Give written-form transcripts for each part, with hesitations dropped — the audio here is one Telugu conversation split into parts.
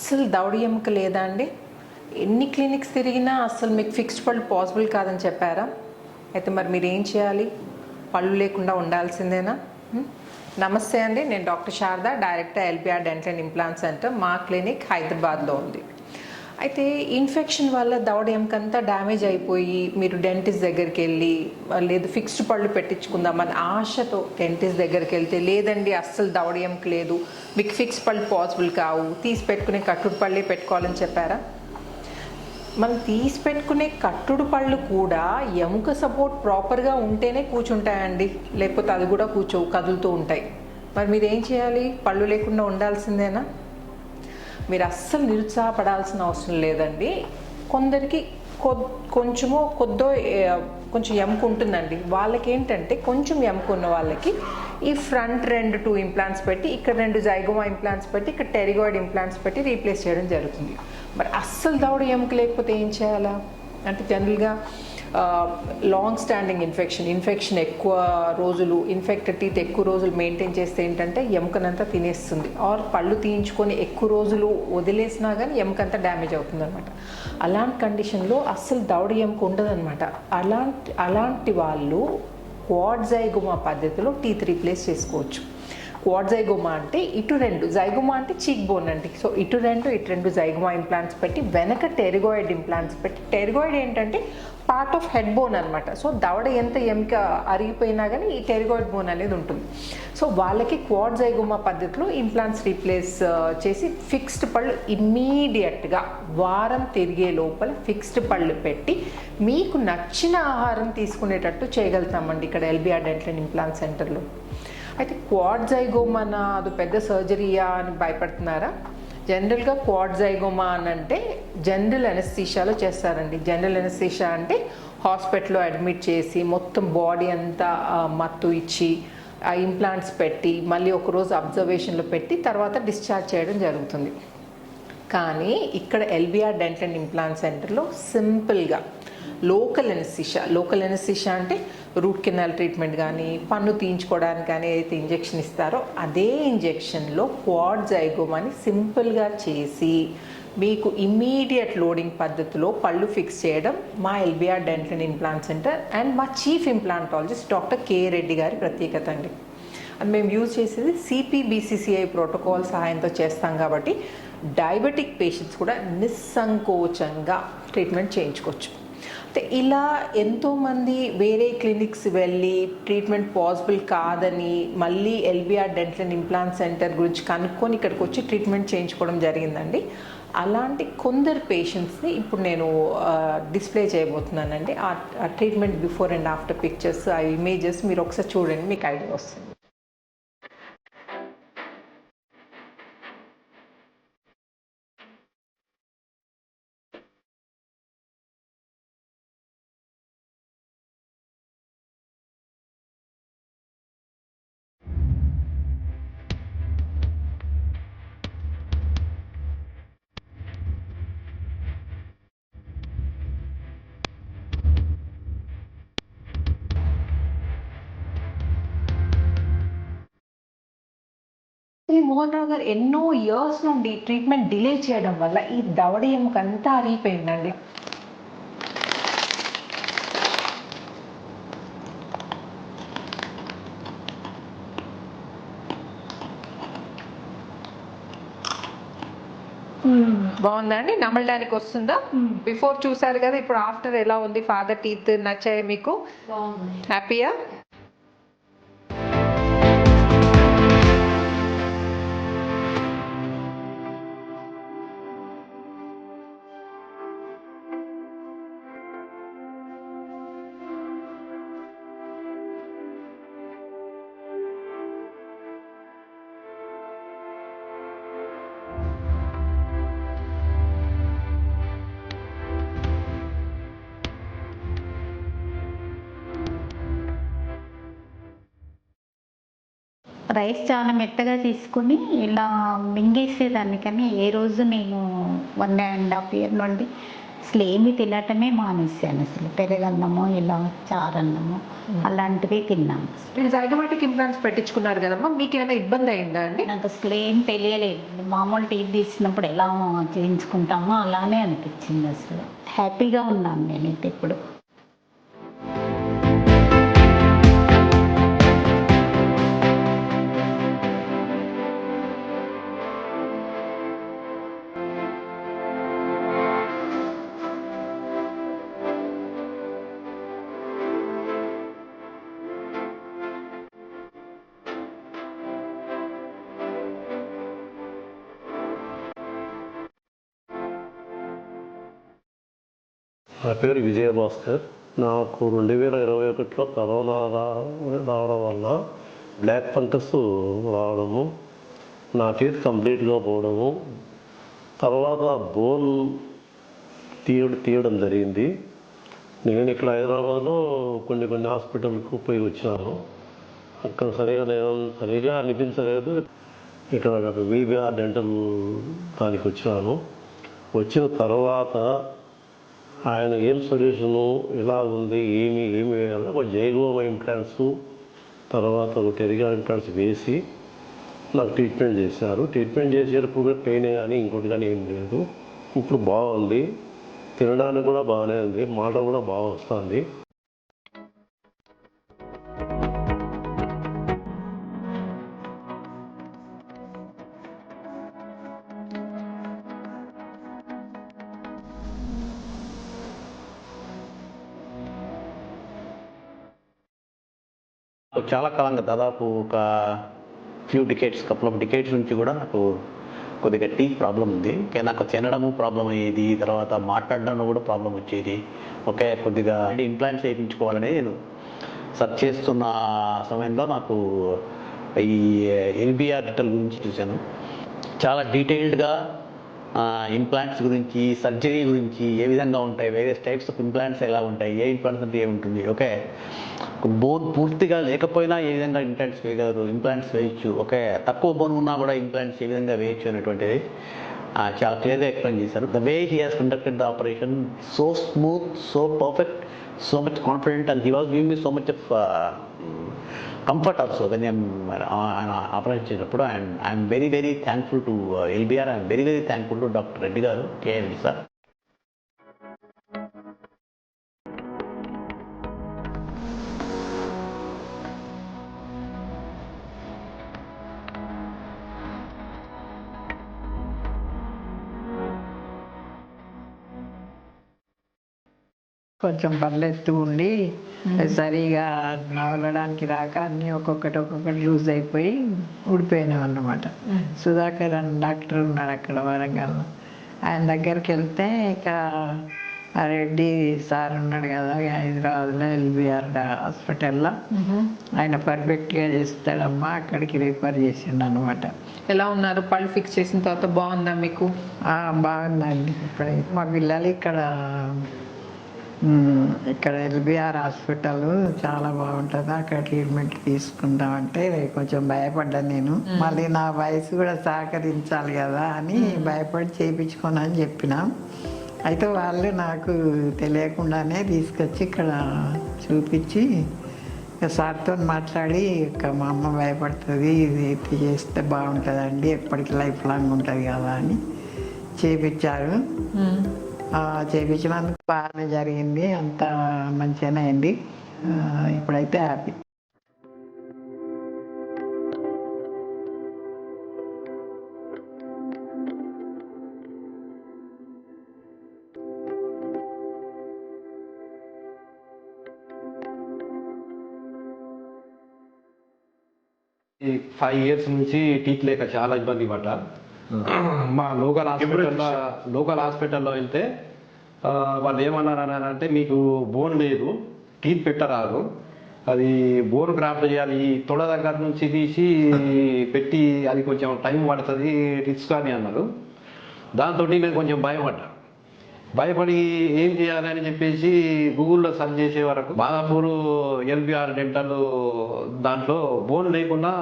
అస్సలు దవడ ఎముక లేదా అండి? ఎన్ని క్లినిక్స్ తిరిగినా అస్సలు మీకు ఫిక్స్డ్ పళ్ళు పాసిబుల్ కాదని చెప్పారా? అయితే మరి మీరు ఏం చేయాలి? పళ్ళు లేకుండా ఉండాల్సిందేనా? నమస్తే అండి, నేను doctor Sharada, director LBR dental and implant centre. మా క్లినిక్ హైదరాబాద్లో ఉంది. అయితే ఇన్ఫెక్షన్ వల్ల దవడ ఎముకంతా డ్యామేజ్ అయిపోయి మీరు డెంటిస్ట్ దగ్గరికి వెళ్ళి లేదు ఫిక్స్డ్ పళ్ళు పెట్టించుకుందామని ఆశతో డెంటిస్ట్ దగ్గరికి వెళ్తే లేదండి అస్సలు దవడ ఎముక లేదు, మీకు ఫిక్స్ పళ్ళు పాసిబుల్ కావు, తీసి పెట్టుకునే కట్టుడు పళ్ళే పెట్టుకోవాలని చెప్పారా? మనం తీసి పెట్టుకునే కట్టుడు పళ్ళు కూడా ఎముక సపోర్ట్ ప్రాపర్గా ఉంటేనే కూర్చుంటాయండి, లేకపోతే అది కూడా కూర్చోవు, కదులుతూ ఉంటాయి. మరి మీరు ఏం చేయాలి? పళ్ళు లేకుండా ఉండాల్సిందేనా? మీరు అస్సలు నిరుత్సాహపడాల్సిన అవసరం లేదండి. కొందరికి కొంచెం ఎముక ఉంటుందండి. వాళ్ళకి ఏంటంటే కొంచెం ఎముక ఉన్న వాళ్ళకి ఈ ఫ్రంట్ 2 ఇంప్లాంట్స్ పెట్టి, ఇక్కడ 2 జైగోమా ఇంప్లాంట్స్ పెట్టి, ఇక్కడ టెరిగాయిడ్ ఇంప్లాంట్స్ పెట్టి రీప్లేస్ చేయడం జరుగుతుంది. మరి అస్సలు దవడ ఎముక లేకపోతే ఏం చేయాలా అంటే, జనరల్గా లాంగ్ స్టాండింగ్ ఇన్ఫెక్షన్ ఎక్కువ రోజులు, ఇన్ఫెక్టెడ్ టీత్ ఎక్కువ రోజులు మెయింటైన్ చేస్తే ఏంటంటే ఎముకనంతా తినేస్తుంది. ఆర్ పళ్ళు తీయించుకొని ఎక్కువ రోజులు వదిలేసినా కానీ ఎముకంతా డ్యామేజ్ అవుతుంది అనమాట. అలాంటి కండిషన్లో అస్సలు దవడ ఎముక ఉండదన్నమాట. అలాంటి వాళ్ళు క్వాడ్జైగోమా పద్ధతిలో టీత్ రీప్లేస్ చేసుకోవచ్చు. క్వాడ్జైగోమా అంటే ఇటు 2, జైగోమా అంటే చీక్ బోన్ అండి. సో ఇటు 2 జైగోమా ఇంప్లాంట్స్ పెట్టి, వెనక టెరిగాయిడ్ ఇంప్లాంట్స్ పెట్టి, టెరిగాయిడ్ ఏంటంటే పార్ట్ ఆఫ్ హెడ్ బోన్ అనమాట. సో దవడ ఎంత ఎముక అరిగిపోయినా కానీ ఈ టెరిగాయిడ్ బోన్ అనేది ఉంటుంది. సో వాళ్ళకి క్వాడ్జైగోమా పద్ధతిలో ఇంప్లాంట్స్ రీప్లేస్ చేసి ఫిక్స్డ్ పళ్ళు ఇమ్మీడియట్గా వారం తిరిగే లోపల ఫిక్స్డ్ పళ్ళు పెట్టి మీకు నచ్చిన ఆహారం తీసుకునేటట్టు చేయగలుగుతామండి ఇక్కడ ఎల్బిఆర్ డెంటల్ అండ్ ఇంప్లాంట్ సెంటర్లో. అయితే క్వాడ్జైగోమా అది పెద్ద సర్జరీయా అని భయపడుతున్నారా? జనరల్గా క్వాడ్జైగోమా అని అంటే జనరల్ ఎనస్థీషియాలో చేస్తారండి. జనరల్ ఎనస్థీషియా అంటే హాస్పిటల్లో అడ్మిట్ చేసి మొత్తం బాడీ అంతా మత్తు ఇచ్చి ఆ ఇంప్లాంట్స్ పెట్టి మళ్ళీ ఒకరోజు అబ్జర్వేషన్లో పెట్టి తర్వాత డిశ్చార్జ్ చేయడం జరుగుతుంది. కానీ ఇక్కడ ఎల్బిఆర్ డెంటల్ అండ్ ఇంప్లాంట్ సెంటర్లో సింపుల్గా లోకల్ ఎనస్థీషియా అంటే రూట్ కెనాల్ ట్రీట్మెంట్ కానీ, పన్ను తీయించుకోవడానికి కానీ ఏదైతే ఇంజెక్షన్ ఇస్తారో అదే ఇంజెక్షన్లో క్వాడ్జైగోమాని సింపుల్గా చేసి మీకు ఇమ్మీడియట్ లోడింగ్ పద్ధతిలో పళ్ళు ఫిక్స్ చేయడం మా LBR dental and implant centre and మా చీఫ్ ఇంప్లాంటాలజిస్ట్ డాక్టర్ కే రెడ్డి గారి ప్రత్యేకత అండి. అది మేము యూజ్ చేసేది CPBCCI ప్రోటోకాల్ సహాయంతో చేస్తాం కాబట్టి డయాబెటిక్ పేషెంట్స్ కూడా నిస్సంకోచంగా ట్రీట్మెంట్ చేయించుకోవచ్చు. అయితే ఇలా ఎంతోమంది వేరే క్లినిక్స్ వెళ్ళి ట్రీట్మెంట్ పాసిబుల్ కాదని మళ్ళీ LBR dental and implant centre గురించి కనుక్కొని ఇక్కడికి వచ్చి ట్రీట్మెంట్ చేయించుకోవడం జరిగిందండి. అలాంటి కొందరు పేషెంట్స్ని ఇప్పుడు నేను డిస్ప్లే చేయబోతున్నానండి. ఆ treatment before and after pictures, ఆ ఇమేజెస్ మీరు ఒకసారి చూడండి, మీకు ఐడియా వస్తుంది. ఈ మోహన్ రావు గారు ఎన్నో ఇయర్స్ నుండి ట్రీట్మెంట్ డిలే చేయడం వల్ల ఈ దవడ ఎముక అంతా అరిగిపోయిందండి. బాగుందా అండి? నమ్మడానికి వస్తుందా? బిఫోర్ చూసారు కదా, ఇప్పుడు ఆఫ్టర్ ఎలా ఉంది? ఫాదర్ టీత్ నచ్చాయి మీకు? హ్యాపీయా? రైస్ చాలా మెత్తగా తీసుకుని ఇలా మింగేసేదాన్ని, కానీ ఏ రోజు నేను 1.5 year నుండి అసలు ఏమి తినటమే మానేశాను. అసలు పెరగన్నము ఇలా చారన్నము అలాంటివి తిన్నాను. మీరు జైగోమాటిక్ ఇంప్లాంట్స్ పెట్టించుకున్నారు కదమ్మా, మీకు ఏమైనా ఇబ్బంది అయిందా అండి? నాకు అసలు ఏం తెలియలేదు. మామూలు టీవీ తీసినప్పుడు ఎలా చేయించుకుంటామో అలానే అనిపించింది. అసలు హ్యాపీగా ఉన్నాను నేనైతే ఇప్పుడు. నా పేరు విజయభాస్కర్. నాకు 2021లో కరోనా రావడం వల్ల బ్లాక్ ఫంగస్ రావడము, నా చేతి కంప్లీట్గా పోవడము, తర్వాత బోన్ తీయడం జరిగింది. నేను ఇక్కడ హైదరాబాద్లో కొన్ని హాస్పిటల్కి పోయి వచ్చినాను. అక్కడ సరిగా అనిపించలేదు. ఇక్కడ వీబీఆర్ డెంటల్ దానికి వచ్చినాను. వచ్చిన తర్వాత ఆయన ఏం సొల్యూషను ఎలా ఉంది, ఏమి ఒక జైగోమా ఇంప్లాంట్స్, తర్వాత ఒక టెరిగా ఇంప్లాంట్స్ వేసి నాకు ట్రీట్మెంట్ చేశారు. ట్రీట్మెంట్ చేసేటప్పుడు పెయిన్ కానీ ఇంకోటి కానీ ఏం లేదు. ఇప్పుడు బాగుంది, తినడానికి కూడా బాగానే ఉంది, మాట కూడా బాగా వస్తుంది. చాలా కాలంగా దాదాపు ఒక కపుల్ ఆఫ్ డికేట్స్ నుంచి కూడా నాకు కొద్దిగా టీత్ ప్రాబ్లం ఉంది. నాకు తినడము ప్రాబ్లం అయ్యేది, తర్వాత మాట్లాడడం కూడా ప్రాబ్లం వచ్చేది. కొద్దిగా ఇంప్లాంట్స్ వేయించుకోవాలని నేను సర్చ్ చేస్తున్న సమయంలో నాకు ఈ ఎల్బిఆర్ డెంటల్ గురించి చూశాను. చాలా డీటెయిల్డ్గా ఇంప్లాంట్స్ గురించి, సర్జరీ గురించి, ఏ విధంగా ఉంటాయి, వేరియస్ టైప్స్ ఆఫ్ ఇంప్లాంట్స్ ఎలా ఉంటాయి, ఏ ఇంప్లాంట్స్ అంటే ఏముంటుంది, బోన్ పూర్తిగా లేకపోయినా ఏ విధంగా ఇంప్లాంట్స్ వేయచ్చు, తక్కువ బోన్ ఉన్నా కూడా ఇంప్లాంట్స్ ఏ విధంగా వేయచ్చు అనేటువంటిది చాలా క్లియర్గా ఎక్స్ప్లెయిన్ చేశారు. The way he has conducted the operation, so smooth, so perfect, so much confident, and he was giving me so much of comfort also when I'm operation చేసినప్పుడు. and I'm very very thankful to LBR. I'm very very thankful to Dr. Reddy garu, KLD sir. కొంచెం పళ్ళెత్తు ఉండి సరిగా నవలడానికి రాక అన్నీ ఒక్కొక్కటి లూజ్ అయిపోయి ఊడిపోయినాం అన్నమాట. సుధాకర్ అని డాక్టర్ ఉన్నాడు అక్కడ వరంగల్లో. ఆయన దగ్గరికి వెళ్తే ఇక ఆ రెడ్డి సార్ ఉన్నాడు కదా హైదరాబాద్లో ఎల్బిఆర్ హాస్పిటల్లో, ఆయన పర్ఫెక్ట్గా చేస్తాడమ్మా, అక్కడికి రిఫర్ చేసిండు అనమాట. ఎలా ఉన్నారు? పళ్ళు ఫిక్స్ చేసిన తర్వాత బాగుందా మీకు? బాగుందండి. ఇప్పుడు మా పిల్లలు ఇక్కడ ఎల్బిఆర్ హాస్పిటల్ చాలా బాగుంటుంది, అక్కడ ట్రీట్మెంట్ తీసుకుంటామంటే కొంచెం భయపడ్డాను నేను. మళ్ళీ నా వయసు కూడా సహకరించాలి కదా అని భయపడి చేయించుకోను అని చెప్పిన. అయితే వాళ్ళు నాకు తెలియకుండానే తీసుకొచ్చి ఇక్కడ చూపించి సార్తో మాట్లాడి, మా అమ్మ భయపడుతుంది, ఇది చేస్తే బాగుంటుందండి, ఎప్పటికీ లైఫ్ లాంగ్ ఉంటుంది కదా అని చేయించారు. చేయించినందుకు బాగానే జరిగింది, అంత మంచిగానే అయింది. ఇప్పుడైతే హ్యాపీ. ఈ 5 years నుంచి టీత్ లేక చాలా ఇబ్బంది పడ్డా. మా లోకల్ హాస్పిటల్లో వెళ్తే వాళ్ళు ఏమన్నారు అంటే, మీకు బోన్ లేదు, టీత్ పెట్టరాదు, అది బోన్ గ్రాఫ్ట్ చేయాలి, తొడ దగ్గర నుంచి తీసి పెట్టి అది కొంచెం టైం పడుతుంది, రిస్క్ అని అన్నారు. దాంతో నేను కొంచెం భయపడి ఏం చేయాలని చెప్పేసి గూగుల్లో సర్చ్ చేసే వరకు మాదాపూర్ ఎల్బిఆర్ డెంటల్ దాంట్లో బోన్ లేకుండా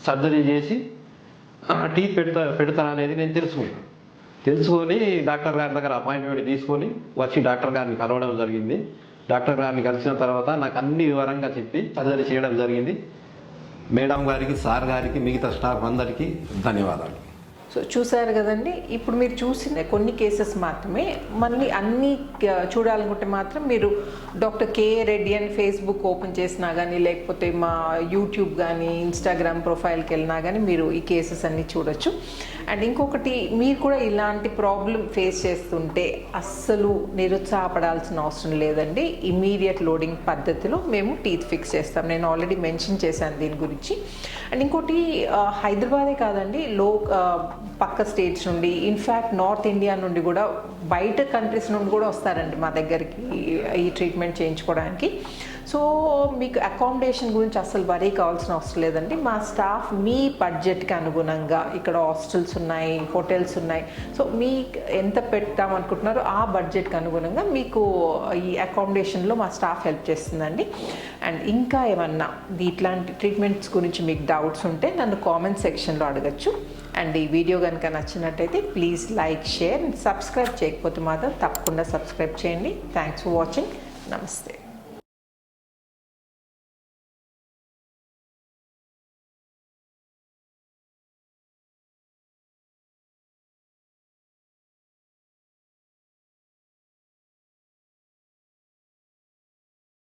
సర్జరీ చేసి టీత్ పెడతా అనేది నేను తెలుసుకొని డాక్టర్ గారి దగ్గర అపాయింట్మెంట్ తీసుకొని వచ్చి డాక్టర్ గారిని కలవడం జరిగింది. డాక్టర్ గారిని కలిసిన తర్వాత నాకు అన్ని వివరంగా చెప్పి సర్జరీ చేయడం జరిగింది. మేడం గారికి, సార్ గారికి, మిగతా స్టాఫ్ అందరికీ ధన్యవాదాలు. సో చూసారు కదండి, ఇప్పుడు మీరు చూసిన కొన్ని కేసెస్ మాత్రమే. మళ్ళీ అన్నీ చూడాలనుకుంటే మాత్రం మీరు డాక్టర్ కే రెడ్డి అని ఫేస్బుక్ ఓపెన్ చేసినా కానీ, లేకపోతే మా యూట్యూబ్ కానీ, ఇన్స్టాగ్రామ్ ప్రొఫైల్కి వెళ్ళినా కానీ మీరు ఈ కేసెస్ అన్నీ చూడొచ్చు. అండ్ ఇంకొకటి, మీరు కూడా ఇలాంటి ప్రాబ్లం ఫేస్ చేస్తుంటే అస్సలు నిరుత్సాహపడాల్సిన అవసరం లేదండి. ఇమీడియట్ లోడింగ్ పద్ధతిలో మేము టీత్ ఫిక్స్ చేస్తాం. నేను ఆల్రెడీ మెన్షన్ చేశాను దీని గురించి. అండ్ ఇంకోటి, హైదరాబాదే కాదండి, పక్క స్టేట్స్ నుండి, ఇన్ఫ్యాక్ట్ నార్త్ ఇండియా నుండి కూడా, బయట కంట్రీస్ నుండి కూడా వస్తారండి మా దగ్గరికి ఈ ట్రీట్మెంట్ చేయించుకోవడానికి. సో మీకు అకామిడేషన్ గురించి అసలు వరీ కావాల్సిన అవసరం లేదండి. మా స్టాఫ్ మీ బడ్జెట్కి అనుగుణంగా, ఇక్కడ హాస్టల్స్ ఉన్నాయి, హోటల్స్ ఉన్నాయి, సో మీకు ఎంత పెడతాం అనుకుంటున్నారో ఆ బడ్జెట్కి అనుగుణంగా మీకు ఈ అకామిడేషన్లో మా స్టాఫ్ హెల్ప్ చేస్తుందండి. అండ్ ఇంకా ఏమన్నా ఇట్లాంటి ట్రీట్మెంట్స్ గురించి మీకు డౌట్స్ ఉంటే నన్ను కామెంట్ సెక్షన్లో అడగచ్చు. అండ్ ఈ వీడియో కనుక నచ్చినట్టయితే please like, share and subscribe చేయకపోతే మాత్రం తప్పకుండా సబ్స్క్రైబ్ చేయండి. Thanks for watching. నమస్తే.